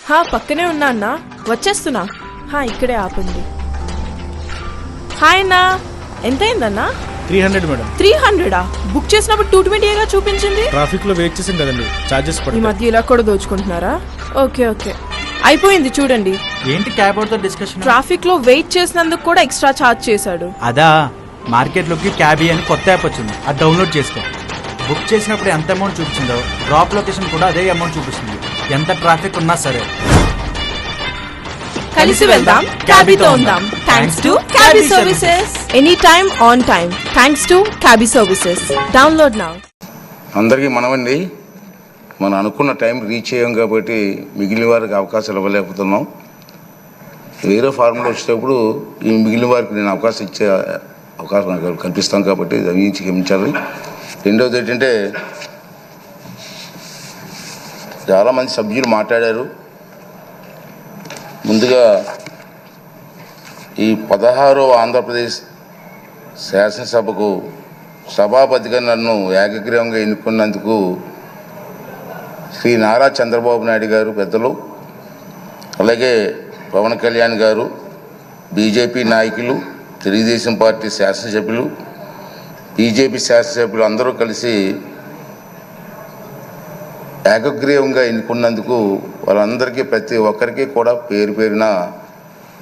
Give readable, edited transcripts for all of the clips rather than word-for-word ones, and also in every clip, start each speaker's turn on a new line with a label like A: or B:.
A: పక్కనే ఉన్నా అన్నా, వచ్చేస్తున్నా. ఇక్కడే ఆపండి. హాయ్ అన్నా, ఎంత అయిందన్నా?
B: 300 మేడం.
A: 300? బుక్ చేసినప్పుడు 220గా చూపించింది.
B: ట్రాఫిక్ లో వెయిట్ చేసాం కదండి, చార్జెస్ పడతాయి.
A: ఈ మధ్య ఇలా కూడా దోచుకుంటున్నారా? ఓకే అయిపోయింది చూడండి.
C: ఏంటి క్యాబ్ తో డిస్కషన్?
A: ట్రాఫిక్ లో వెయిట్ చేసినందుకు కూడా ఎక్స్ట్రా ఛార్జ్ చేశాడు.
C: అదా, మార్కెట్ లోకి క్యాబీ అని కొత్త యాప్ వచ్చింది, అది డౌన్లోడ్ చేసుకో. బుక్ చేసినప్పుడు ఎంత అమౌంట్ చూపించిందో డ్రాప్ లొకేషన్ కూడా అదే అమౌంట్ చూపిస్తుంది, ఎంత ట్రాఫిక్ ఉన్నా సరే.
A: కలిసి వెళ్దాం, క్యాబీతో ఉందాం. Thanks to Cabbie services. Any time on time thanks to Cabbie services. Download now.
D: అందరికీ మనమండి, మనం అనుకున్న టైం రీచ్ అయ్యాం కాబట్టి మిగిలిన వారికి అవకాశాలు ఇవ్వలేకపోతున్నాం. వేరే ఫార్ములా వచ్చేటప్పుడు ఈ మిగిలిన వారికి నేను అవకాశం ఇచ్చే అవకాశం నాకు కల్పిస్తాం కాబట్టి దయించి క్షమించాలి. రెండవది ఏంటంటే, చాలామంది సభ్యులు మాట్లాడారు. ముందుగా ఈ 16వ ఆంధ్రప్రదేశ్ శాసనసభకు సభాపతిగా నన్ను ఏకగ్రీవంగా ఎన్నుకున్నందుకు శ్రీ నారా చంద్రబాబు నాయుడు గారు పెద్దలు, అలాగే పవన్ కళ్యాణ్ గారు, బీజేపీ నాయకులు, తెలుగుదేశం పార్టీ శాసనసభ్యులు, బీజేపీ శాసనసభ్యులు అందరూ కలిసి ఏకగ్రీవంగా ఎన్నుకున్నందుకు వాళ్ళందరికీ ప్రతి ఒక్కరికి కూడా పేరు పేరున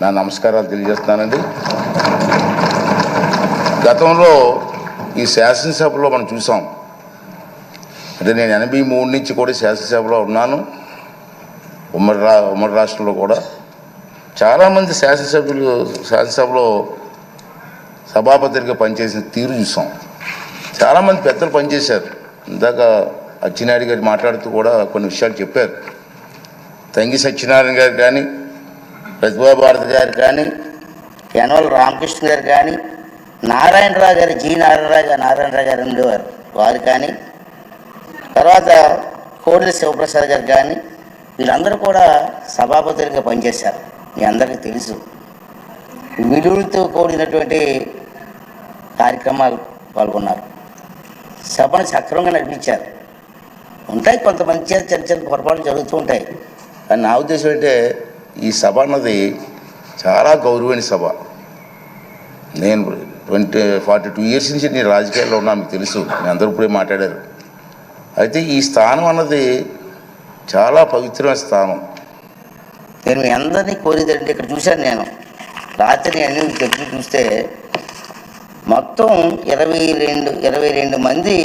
D: నా నమస్కారాలు తెలియజేస్తున్నానండి. గతంలో ఈ శాసనసభలో మనం చూసాం, అంటే నేను 83 నుంచి కూడా శాసనసభలో ఉన్నాను. ఉమ్మడి రాష్ట్రంలో కూడా చాలామంది శాసనసభలో సభాపతిగా పనిచేసిన తీరు చూసాం. చాలామంది పెద్దలు పనిచేశారు. ఇందాక అచ్చెన్నాయుడు గారు మాట్లాడుతూ కూడా కొన్ని విషయాలు చెప్పారు. తంగి సత్యనారాయణ గారు కానీ, ప్రతిభా భారతి గారు కానీ, యనమల రామకృష్ణ గారు కానీ, నారాయణరావు గారు, నారాయణరావు గారు ఉండేవారు, వారు కానీ, తర్వాత కోడెల శివప్రసాద్ గారు కానీ, వీళ్ళందరూ కూడా సభాపతులుగా పనిచేశారు. మీ అందరికీ తెలుసు. విలువలతో కూడినటువంటి కార్యక్రమాలు పాల్గొన్నారు. సభను సక్రమంగా నడిపించారు. ఉంటాయి కొంతమంది చిన్న పొరపాట్లు జరుగుతూ ఉంటాయి, కానీ నా ఉద్దేశం అంటే ఈ సభ అన్నది చాలా గౌరవమైన సభ. నేను 42 ఇయర్స్ నుంచి నేను రాజకీయాల్లో ఉన్నా, మీకు తెలుసు, మీ అందరూ ఇప్పుడే మాట్లాడారు. అయితే ఈ స్థానం అన్నది చాలా పవిత్రమైన స్థానం. నేను మీ అందరినీ కోరేదంటే, ఇక్కడ చూశాను నేను రాత్రి అన్ని దగ్గర చూస్తే మొత్తం 22 మంది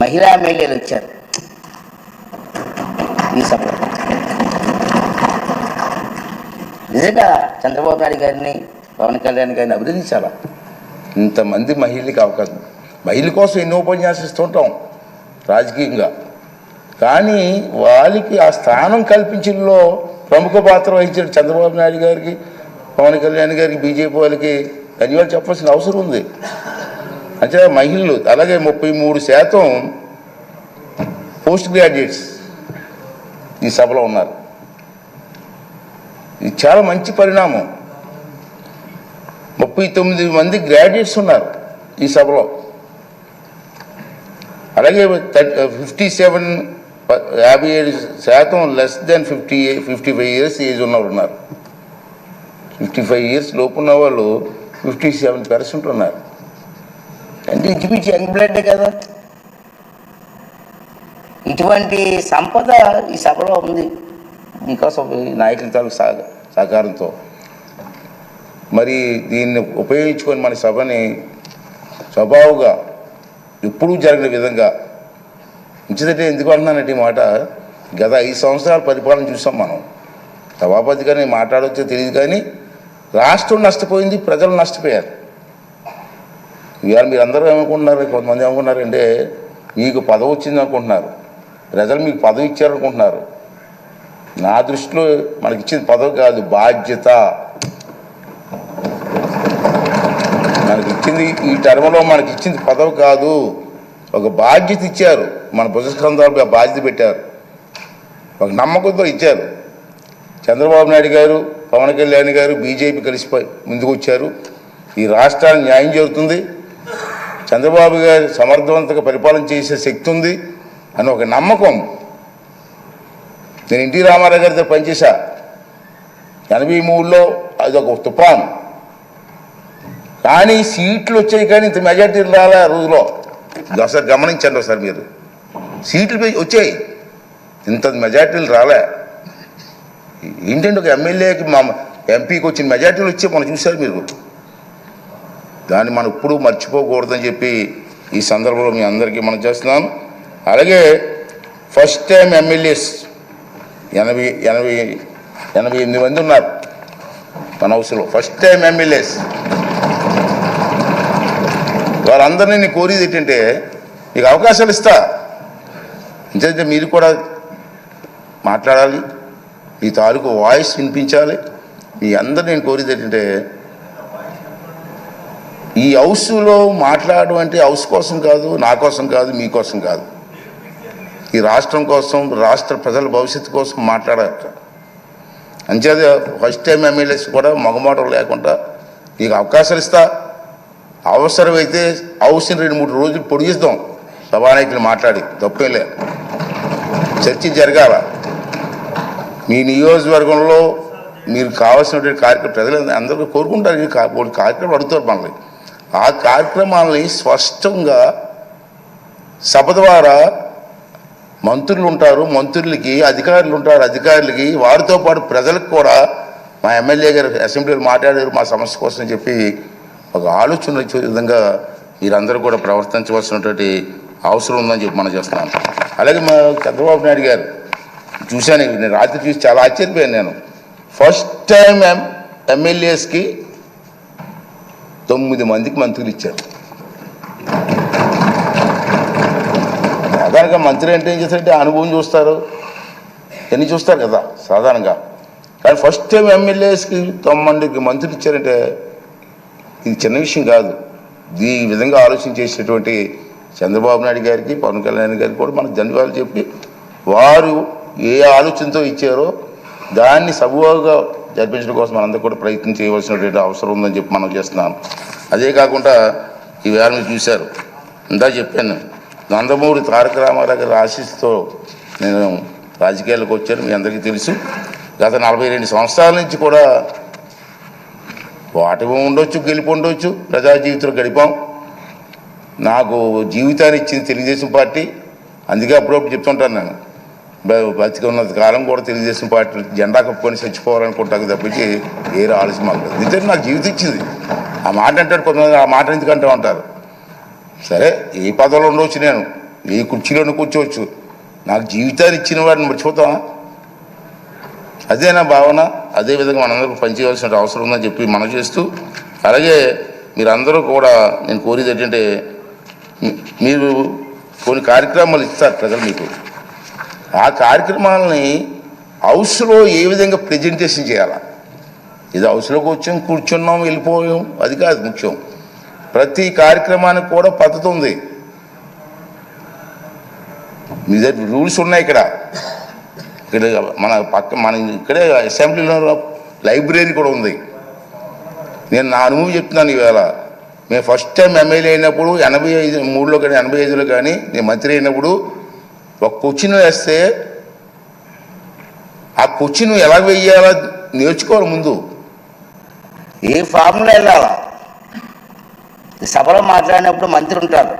D: మహిళా ఎమ్మెల్యేలు వచ్చారు ఈ సభలో. నిజంగా చంద్రబాబు నాయుడు గారిని, పవన్ కళ్యాణ్ గారిని అభినందించాలా. ఇంతమంది మహిళలకు అవకాశం, మహిళల కోసం ఎన్నో ఉపన్యాసాలు ఇస్తుంటాం రాజకీయంగా, కానీ వాళ్ళకి ఆ స్థానం కల్పించడంలో ప్రముఖ పాత్ర వహించిన చంద్రబాబు నాయుడు గారికి, పవన్ కళ్యాణ్ గారికి, బీజేపీ వాళ్ళకి ధన్యవాదాలు చెప్పాల్సిన అవసరం ఉంది. అంటే మహిళలు, అలాగే 33% పోస్ట్ గ్రాడ్యుయేట్స్ ఈ సభలో ఉన్నారు. ఇది చాలా మంచి పరిణామం. 39 మంది గ్రాడ్యుయేట్స్ ఉన్నారు ఈ సభలో. అలాగే 57% లెస్ దెన్ 55 ఇయర్స్ ఏజ్ ఉన్నవారు ఉన్నారు. 55 ఇయర్స్ లోపు ఉన్న వాళ్ళు 57% ఉన్నారు. అంటే ఇంచుమించు యంగ్ బ్లడ్డే కదా. ఇటువంటి సంపద ఈ సభలో ఉంది బికాస్ ఆఫ్ నాయకుల తాలూకు సహకారంతో. మరి దీన్ని ఉపయోగించుకొని మన సభని స్వభావంగా ఎప్పుడూ జరిగిన విధంగా ఉంచితే, ఎందుకు అంటున్నానంటే ఈ మాట, గత 5 సంవత్సరాల పరిపాలన చూసాం మనం. సభాపతిగా నేను మాట్లాడవచ్చో తెలియదు, కానీ రాష్ట్రం నష్టపోయింది, ప్రజలు నష్టపోయారు. ఇవాళ మీరు అందరూ ఏమనుకుంటున్నారు, కొంతమంది ఏమనుకుంటున్నారంటే మీకు పదవి వచ్చింది అనుకుంటున్నారు, ప్రజలు మీకు పదవి ఇచ్చారనుకుంటున్నారు. నా దృష్టిలో మనకి ఇచ్చింది పదవి కాదు, బాధ్యత. మనకి ఇచ్చింది, ఈ టర్మ్లో మనకి ఇచ్చింది పదవి కాదు, ఒక బాధ్యత ఇచ్చారు. మన భుజస్కంధాలు బాధ్యత పెట్టారు, ఒక నమ్మకంతో ఇచ్చారు. చంద్రబాబు నాయుడు గారు, పవన్ కళ్యాణ్ గారు, బీజేపీ కలిసిపోయి ముందుకు వచ్చారు. ఈ రాష్ట్రానికి న్యాయం జరుగుతుంది, చంద్రబాబు గారు సమర్థవంతంగా పరిపాలన చేసే శక్తి ఉంది అని ఒక నమ్మకం నేను ఎన్టీ రామారావు గారితో పనిచేశా 83లో, అది ఒక తుఫాను. కానీ సీట్లు వచ్చాయి కానీ ఇంత మెజార్టీలు రాలే ఆ రోజులో. ఒకసారి గమనించండి, ఒకసారి మీరు సీట్లు వచ్చాయి, ఇంత మెజార్టీలు రాలే. ఏంటంటే ఒక ఎమ్మెల్యేకి మా ఎంపీకి వచ్చిన మెజార్టీలు వచ్చి మనం చూశారు మీరు. దాన్ని మనం ఎప్పుడూ మర్చిపోకూడదని చెప్పి ఈ సందర్భంలో మీ అందరికీ మనం చేస్తున్నాను. అలాగే ఫస్ట్ టైం ఎమ్మెల్యేస్ 88 మంది ఉన్నారు మన హౌస్లో. ఫస్ట్ టైం ఎమ్మెల్యేస్ వారందరినీ నేను కోరేది ఏంటంటే, మీకు అవకాశాలు ఇస్తా, ఎందుకంటే మీరు కూడా మాట్లాడాలి, మీ తాలూకు వాయిస్ వినిపించాలి. మీ అందరు నేను కోరేది ఏంటంటే, ఈ హౌస్లో మాట్లాడడం అంటే హౌస్ కోసం కాదు, నా కోసం కాదు, మీకోసం కాదు, ఈ రాష్ట్రం కోసం, రాష్ట్ర ప్రజల భవిష్యత్తు కోసం మాట్లాడాలి. అంచేది ఫస్ట్ టైం ఎమ్మెల్యేస్ కూడా మగమాటం లేకుండా మీకు అవకాశాలు ఇస్తా. అవసరమైతే హౌస్ని 2-3 రోజులు పొడిగిస్తాం, సభానాయకులు మాట్లాడి, తప్పేలే. చర్చ జరగాల. మీ నియోజకవర్గంలో మీరు కావాల్సినటువంటి కార్యక్రమం ప్రజలు అందరూ కోరుకుంటారు. కార్యక్రమం అడుగుతారు మనల్ని. ఆ కార్యక్రమాలని స్పష్టంగా సభ ద్వారా మంత్రులు ఉంటారు, మంత్రులకి అధికారులు ఉంటారు, అధికారులకి వారితో పాటు ప్రజలకు కూడా మా ఎమ్మెల్యే గారు అసెంబ్లీలో మాట్లాడారు మా సమస్య కోసం చెప్పి ఒక ఆలోచన వచ్చే విధంగా మీరందరూ కూడా ప్రవర్తించవలసినటువంటి అవసరం ఉందని చెప్పి మనం చేస్తున్నాను. అలాగే మా చంద్రబాబు నాయుడు గారు చూశాను, నేను రాత్రి చూసి చాలా ఆశ్చర్యపోయాను. నేను ఫస్ట్ టైం ఎమ్మెల్యేస్కి 9 మందికి మంత్రులు ఇచ్చారు. సాధారణంగా మంత్రి అంటే ఏం చేస్తారంటే అనుభవం చూస్తారు, ఎన్ని చూస్తారు కదా సాధారణంగా. కానీ ఫస్ట్ టైం ఎమ్మెల్యేస్కి 9 మందికి మంత్రులు ఇచ్చారంటే ఇది చిన్న విషయం కాదు. ఈ విధంగా ఆలోచన చేసేటువంటి చంద్రబాబు నాయుడు గారికి, పవన్ కళ్యాణ్ గారికి కూడా మనం ధన్యవాదాలు చెప్పి, వారు ఏ ఆలోచనతో ఇచ్చారో దాన్ని సబూగా జరిపించడం కోసం మనందరూ కూడా ప్రయత్నం చేయవలసినటువంటి అవసరం ఉందని చెప్పి మనం చేస్తున్నాం. అదే కాకుండా ఈవేళ మీరు చూశారు, ఇందా చెప్పాను, నందమూరి తారక రామారావు గారి ఆశీస్సుతో నేను రాజకీయాలకు వచ్చాను. మీ అందరికీ తెలుసు. గత 42 సంవత్సరాల నుంచి కూడా ఓటమి ఉండొచ్చు, గెలుపు ఉండొచ్చు, ప్రజా జీవితంలో గడిపాం. నాకు జీవితాన్ని ఇచ్చింది తెలుగుదేశం పార్టీ. అందుకే అప్పుడప్పుడు చెప్తుంటాను, నేను బతికి ఉన్నంత కాలం కూడా తెలుగుదేశం పార్టీ జెండా కప్పుకొని చచ్చిపోవాలనుకుంటాను తప్పించి వేరే ఆలోచన మాకు లేదు. నిజంగా నాకు జీవితం ఇచ్చింది. ఆ మాట అంటాడు కొంతమంది, ఆ మాట ఎందుకంటే ఉంటారు. సరే, ఏ పదవిలో ఉండవచ్చు, నేను ఏ కుర్చీలోనూ కూర్చోవచ్చు, నాకు జీవితాన్ని ఇచ్చిన వాడిని మర్చిపోతామా? అదే నా భావన. అదేవిధంగా మనందరూ పనిచేయవలసిన అవసరం ఉందని చెప్పి మనం చేస్తూ, అలాగే మీరందరూ కూడా నేను కోరేది ఏంటంటే, మీరు కొన్ని కార్యక్రమాలు ఇస్తారు ప్రజలు మీకు. ఆ కార్యక్రమాలని హౌస్లో ఏ విధంగా ప్రజెంటేషన్ చేయాలా? ఇది హౌస్లోకి వచ్చాం, కూర్చున్నాం, వెళ్ళిపోయాం, అది కాదు ముఖ్యం. ప్రతి కార్యక్రమానికి కూడా పద్ధతి ఉంది. మీ దగ్గర రూల్స్ ఉన్నాయి. ఇక్కడ మన ఇక్కడే అసెంబ్లీలో లైబ్రరీ కూడా ఉంది. నేను నా అనుభవం చెప్తున్నాను. ఈవేళ మేము ఫస్ట్ టైం ఎమ్మెల్యే అయినప్పుడు 83లో కానీ 85లో కానీ నేను మంత్రి అయినప్పుడు ఒక క్వశ్చన్ వేస్తే ఆ క్వశ్చన్ ఎలా వెయ్యాలో నేర్చుకోవాలి. ముందు
E: ఏ ఫార్ములా వెళ్ళాలా? సభలో మాట్లాడినప్పుడు మంత్రి ఉంటారు,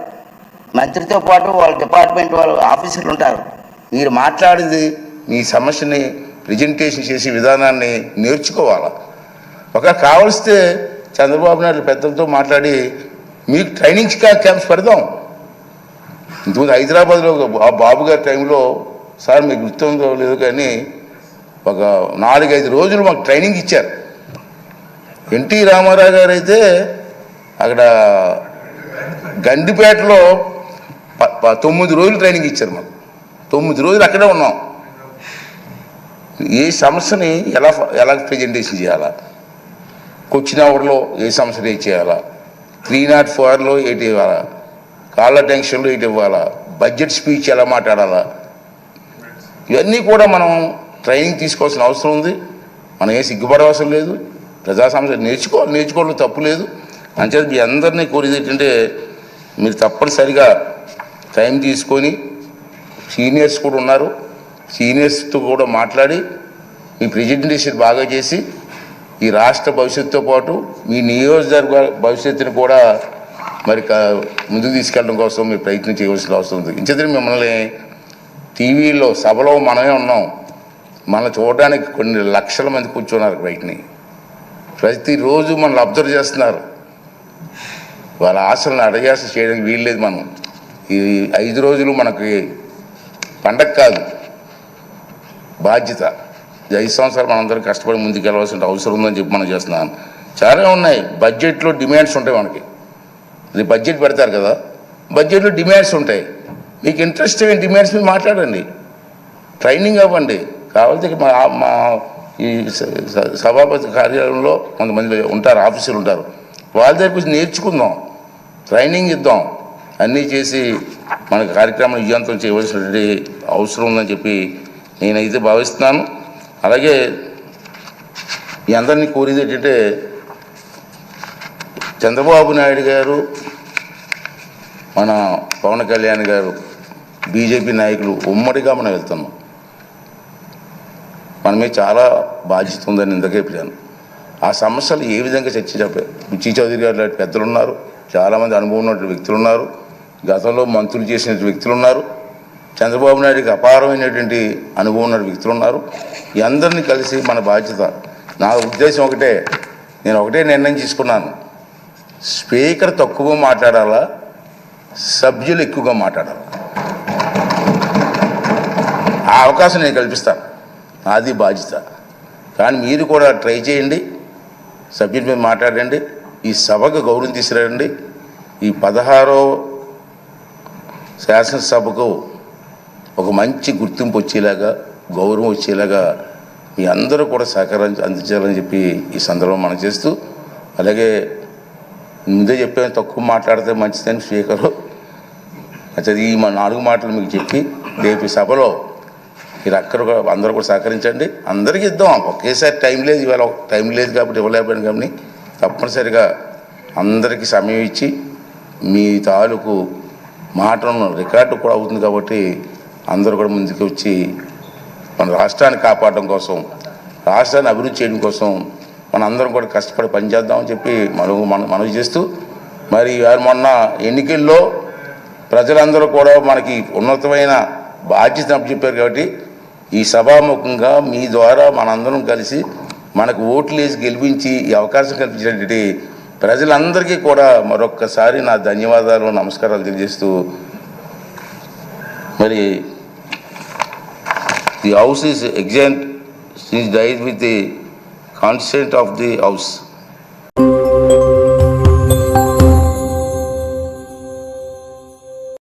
E: మంత్రితో పాటు వాళ్ళ డిపార్ట్మెంట్ వాళ్ళు ఆఫీసర్లు ఉంటారు.
D: మీరు మాట్లాడింది మీ సమస్యని ప్రజెంటేషన్ చేసే విధానాన్ని నేర్చుకోవాలా. ఒకవేళ కావలిస్తే చంద్రబాబు నాయుడు పెద్దలతో మాట్లాడి మీకు ట్రైనింగ్ క్యాంప్స్ పెడదాం. ఇంతకుముందు హైదరాబాద్లో బాబు గారి టైంలో, సార్ మీకు గుర్తుందో లేదో కానీ, ఒక 4-5 రోజులు మాకు ట్రైనింగ్ ఇచ్చారు. ఎన్టీ రామారావు గారు అయితే అక్కడ గండిపేటలో 9 రోజులు ట్రైనింగ్ ఇచ్చారు మాకు. 9 రోజులు అక్కడే ఉన్నాం. ఏ సమస్యని ఎలా ప్రజెంటేషన్ చేయాలా, క్వశ్చన్ అవర్లో ఏ సమస్య రేజ్ చేయాలా, 304లో ఏంటి ఇవ్వాలా, కాళ్ళ టెన్షన్లో ఏంటి ఇవ్వాలా, బడ్జెట్ స్పీచ్ ఎలా మాట్లాడాలా, ఇవన్నీ కూడా మనం ట్రైనింగ్ తీసుకోవాల్సిన అవసరం ఉంది. మనం ఏ సిగ్గుపడవసరం లేదు. ప్రజా సమస్య నేర్చుకోవడం తప్పు లేదు. అంచేది మీ అందరినీ కోరేది ఏంటంటే, మీరు తప్పనిసరిగా టైం తీసుకొని, సీనియర్స్ కూడా ఉన్నారు, సీనియర్స్తో కూడా మాట్లాడి మీ ప్రెజెంటేషన్ బాగా చేసి ఈ రాష్ట్ర భవిష్యత్తుతో పాటు మీ నియోజకవర్గ భవిష్యత్తుని కూడా మరి ముందుకు తీసుకెళ్ళడం కోసం మీరు ప్రయత్నం చేయవలసిన అవసరం ఉంది. ఇంచేతనే మిమ్మల్ని టీవీలో సభలో మనమే ఉన్నాం, మనం చూడడానికి కొన్ని లక్షల మంది కూర్చున్నారు బయటని. ప్రతిరోజు మనల్ని అబ్జర్వ్ చేస్తున్నారు. వాళ్ళ ఆశలను అడగాస చేయడానికి వీల్లేదు. మనం ఈ 5 రోజులు మనకి పండగ కాదు, బాధ్యత. 5 సంవత్సరాలు మనందరం కష్టపడి ముందుకు వెళ్ళవలసిన అవసరం ఉందని చెప్పి మనం చేస్తున్నాను. చాలా ఉన్నాయి. బడ్జెట్లో డిమాండ్స్ ఉంటాయి మనకి. ఇది బడ్జెట్ పెడతారు కదా, బడ్జెట్లో డిమాండ్స్ ఉంటాయి. మీకు ఇంట్రెస్ట్ అయిన డిమాండ్స్ మీద మాట్లాడండి, ట్రైనింగ్ అవ్వండి. కావాలంటే మా ఈ సభాపతి కార్యాలయంలో కొంతమంది ఉంటారు, ఆఫీసులు ఉంటారు, వాళ్ళ దగ్గర కొంచెం నేర్చుకుందాం, ట్రైనింగ్ ఇద్దాం. అన్నీ చేసి మన కార్యక్రమాన్ని విజయవంతం చేయవలసినటువంటి అవసరం ఉందని చెప్పి నేనైతే భావిస్తున్నాను. అలాగే మీ అందరినీ కోరేది ఏంటంటే, చంద్రబాబు నాయుడు గారు, మన పవన్ కళ్యాణ్ గారు, బీజేపీ నాయకులు ఉమ్మడిగా మనం వెళ్తున్నాం. మన మీద చాలా బాధ్యత ఉందని ఇందుకే చెప్పాను. ఆ సమస్యలు ఏ విధంగా చర్చించారు? బుచ్చి చౌదరి గారు లాంటి పెద్దలు ఉన్నారు, చాలామంది అనుభవం ఉన్నటువంటి వ్యక్తులు ఉన్నారు, గతంలో మంత్రులు చేసిన వ్యక్తులు ఉన్నారు, చంద్రబాబు నాయుడికి అపారమైనటువంటి అనుభవం ఉన్న వ్యక్తులు ఉన్నారు. ఈ అందరినీ కలిసి మన బాధ్యత. నా ఉద్దేశం ఒకటే, నేను ఒకటే నిర్ణయం తీసుకున్నాను. స్పీకర్ తక్కువ మాట్లాడాలా, సభ్యులు ఎక్కువగా మాట్లాడాలి. ఆ అవకాశం నేను కల్పిస్తాను, అది బాధ్యత. కానీ మీరు కూడా ట్రై చేయండి, సభ్యుల మీద మాట్లాడండి, ఈ సభకు గౌరవం తీసుకురండి. ఈ 16వ శాసనసభకు ఒక మంచి గుర్తింపు వచ్చేలాగా, గౌరవం వచ్చేలాగా మీ అందరూ కూడా సహకారం అందించాలని చెప్పి ఈ సందర్భం మనం చేస్తూ, అలాగే ముందే చెప్పాను తక్కువ మాట్లాడితే మంచిదని స్పీకరు. అది ఈ 4 మాటలు మీకు చెప్పి రేపు సభలో మీరు అందరూ కూడా సహకరించండి. అందరికీ ఇద్దాం, ఒకేసారి టైం లేదు, ఇవాళ టైం లేదు కాబట్టి ఇవ్వలేకపోయాను. కానీ తప్పనిసరిగా అందరికీ సమయం ఇచ్చి మీ తాలూకు మాటలను రికార్డు కూడా అవుతుంది కాబట్టి అందరూ కూడా ముందుకు వచ్చి మన రాష్ట్రాన్ని కాపాడడం కోసం, రాష్ట్రాన్ని అభివృద్ధి చేయడం కోసం మన అందరం కూడా కష్టపడి పనిచేద్దామని చెప్పి మనవి చేస్తూ, మరి మొన్న ఎన్నికల్లో ప్రజలందరూ కూడా మనకి ఉన్నతమైన బాధ్యతను అప్పచెప్పారు కాబట్టి ఈ సభాముఖంగా మీ ద్వారా మనందరం కలిసి మనకు ఓట్లు వేసి గెలిపించి ఈ అవకాశం కల్పించినటువంటి ప్రజలందరికీ కూడా మరొక్కసారి నా ధన్యవాదాలు, నమస్కారాలు తెలియజేస్తూ, మరి the house is adjourned is died with the consent of the house.